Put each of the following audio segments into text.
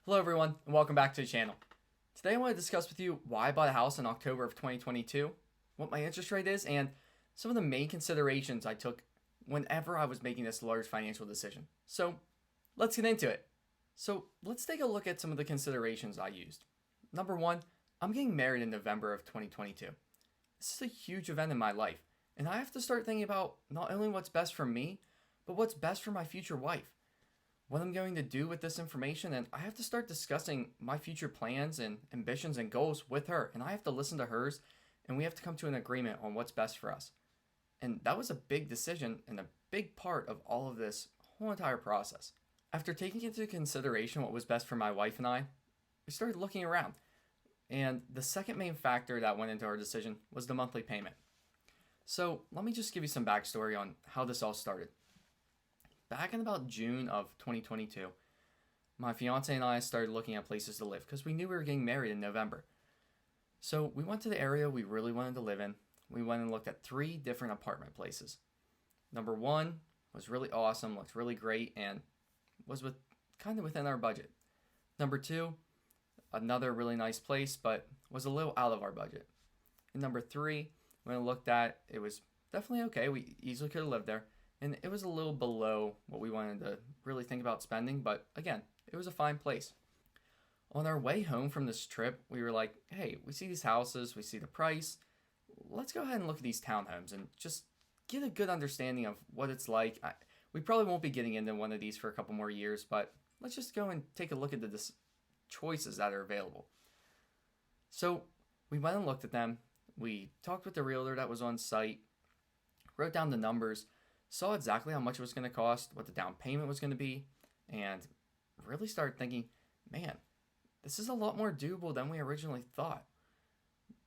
Hello everyone and welcome back to the channel. Today I want to discuss with you why I bought a house in October of 2022, what my interest rate is, and some of the main considerations I took whenever I was making this large financial decision. So let's get into it. So let's take a look at some of the considerations I used. Number one, I'm getting married in November of 2022. This is a huge event in my life, and I have to start thinking about not only what's best for me, but what's best for my future wife, what I'm going to do with this information, and I have to start discussing my future plans and ambitions and goals with her, and I have to listen to hers, and we have to come to an agreement on what's best for us. And that was a big decision and a big part of all of this whole entire process. After taking into consideration what was best for my wife and I, we started looking around. And the second main factor that went into our decision was the monthly payment. So let me just give you some backstory on how this all started. Back in about June of 2022, my fiance and I started looking at places to live because we knew we were getting married in November. So we went to the area we really wanted to live in. We went and looked at 3 different apartment places. Number 1 was really awesome, looked really great, and was kind of within our budget. Number 2, another really nice place, but was a little out of our budget. And number 3, when I looked at, it was definitely okay. We easily could have lived there. And it was a little below what we wanted to really think about spending, but again, it was a fine place. On our way home from this trip, we were like, hey, we see these houses, we see the price. Let's go ahead and look at these townhomes and just get a good understanding of what it's like. We probably won't be getting into one of these for a couple more years, but let's just go and take a look at the choices that are available. So we went and looked at them. We talked with the realtor that was on site, wrote down the numbers, saw exactly how much it was going to cost, what the down payment was going to be, and really started thinking, man, this is a lot more doable than we originally thought.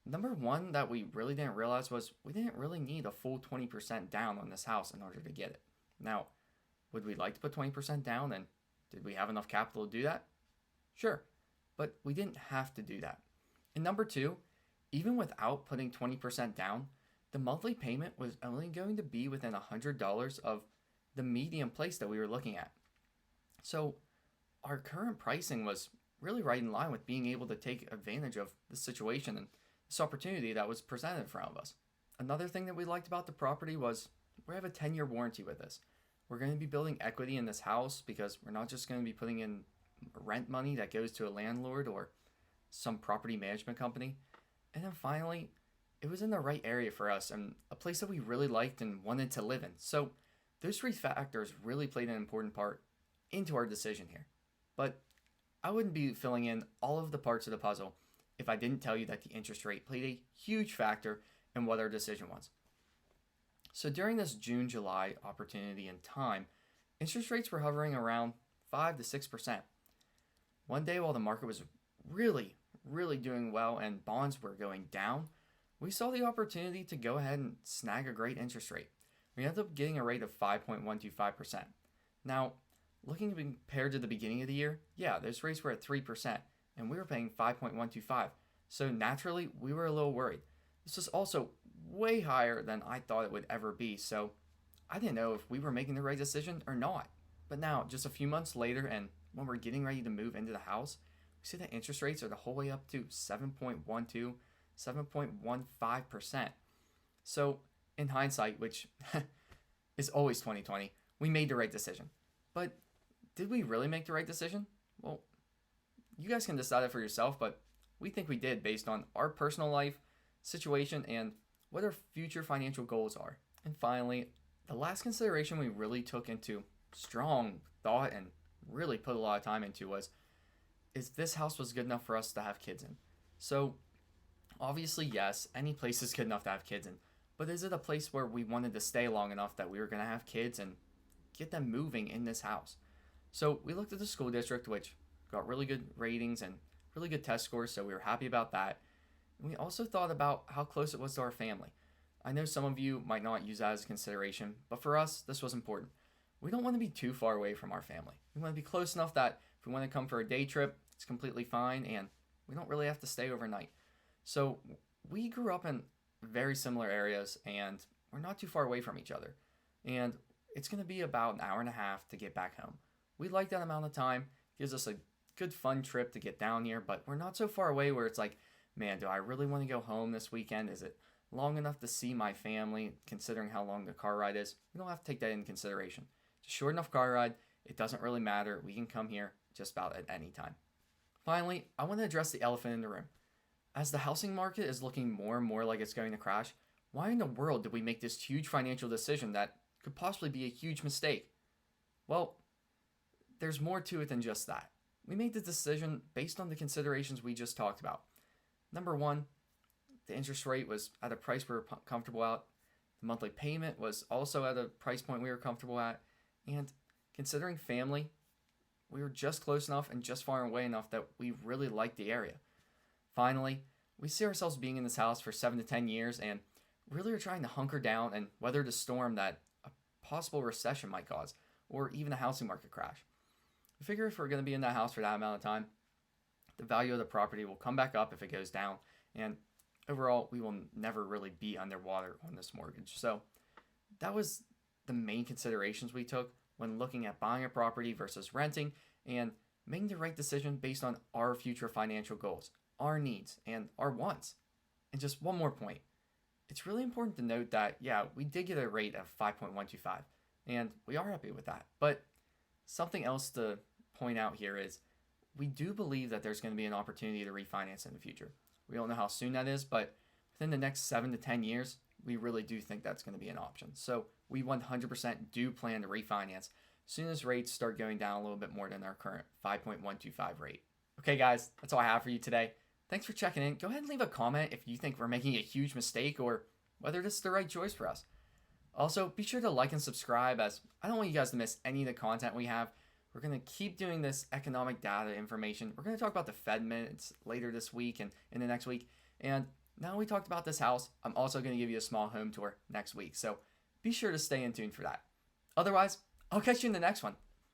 Number one that we really didn't realize was we didn't really need a full 20% down on this house in order to get it. Now, would we like to put 20% down, and did we have enough capital to do that? Sure, but we didn't have to do that. And number two, even without putting 20% down, the monthly payment was only going to be within $100 of the median place that we were looking at. So our current pricing was really right in line with being able to take advantage of the situation and this opportunity that was presented in front of us. Another thing that we liked about the property was we have a 10-year warranty with this. We're going to be building equity in this house because we're not just going to be putting in rent money that goes to a landlord or some property management company. And then finally, it was in the right area for us and a place that we really liked and wanted to live in. So those 3 factors really played an important part into our decision here. But I wouldn't be filling in all of the parts of the puzzle if I didn't tell you that the interest rate played a huge factor in what our decision was. So during this June-July opportunity and time, interest rates were hovering around 5 to 6%. One day while the market was really doing well and bonds were going down, we saw the opportunity to go ahead and snag a great interest rate. We ended up getting a rate of 5.125%. Now, looking compared to the beginning of the year, yeah, those rates were at 3%, and we were paying 5.125. So naturally, we were a little worried. This is also way higher than I thought it would ever be, so I didn't know if we were making the right decision or not. But now, just a few months later, and when we're getting ready to move into the house, we see that interest rates are the whole way up to 7.12, 7.15%. So in hindsight, which is always 2020, we made the right decision. But did we really make the right decision? Well, you guys can decide it for yourself, but we think we did based on our personal life, situation, and what our future financial goals are. And finally, the last consideration we really took into strong thought and really put a lot of time into was, is this house was good enough for us to have kids in? So obviously, yes, any place is good enough to have kids in, but is it a place where we wanted to stay long enough that we were going to have kids and get them moving in this house? So we looked at the school district, which got really good ratings and really good test scores, so we were happy about that. And we also thought about how close it was to our family. I know some of you might not use that as a consideration, but for us, this was important. We don't want to be too far away from our family. We want to be close enough that if we want to come for a day trip, it's completely fine, and we don't really have to stay overnight. So we grew up in very similar areas, and we're not too far away from each other. And it's going to be about an hour and a half to get back home. We like that amount of time. Gives us a good fun trip to get down here, but we're not so far away where it's like, man, do I really want to go home this weekend? Is it long enough to see my family, considering how long the car ride is? We don't have to take that into consideration. It's a short enough car ride. It doesn't really matter. We can come here just about at any time. Finally, I want to address the elephant in the room. As the housing market is looking more and more like it's going to crash, why in the world did we make this huge financial decision that could possibly be a huge mistake? Well, there's more to it than just that. We made the decision based on the considerations we just talked about. Number one, the interest rate was at a price we were comfortable at. The monthly payment was also at a price point we were comfortable at. And considering family, we were just close enough and just far away enough that we really liked the area. Finally, we see ourselves being in this house for 7 to 10 years and really are trying to hunker down and weather the storm that a possible recession might cause, or even a housing market crash. We figure if we're going to be in that house for that amount of time, the value of the property will come back up if it goes down, and overall, we will never really be underwater on this mortgage. So that was the main considerations we took when looking at buying a property versus renting and making the right decision based on our future financial goals, our needs, and our wants. And just one more point. It's really important to note that, yeah, we did get a rate of 5.125, and we are happy with that. But something else to point out here is we do believe that there's going to be an opportunity to refinance in the future. We don't know how soon that is, but within the next 7 to 10 years, we really do think that's going to be an option. So we 100% do plan to refinance as soon as rates start going down a little bit more than our current 5.125 rate. Okay, guys, that's all I have for you today. Thanks for checking in. Go ahead and leave a comment if you think we're making a huge mistake or whether this is the right choice for us. Also, be sure to like and subscribe, as I don't want you guys to miss any of the content we have. We're going to keep doing this economic data information. We're going to talk about the Fed minutes later this week and in the next week. And now we talked about this house, I'm also going to give you a small home tour next week. So be sure to stay in tune for that. Otherwise, I'll catch you in the next one.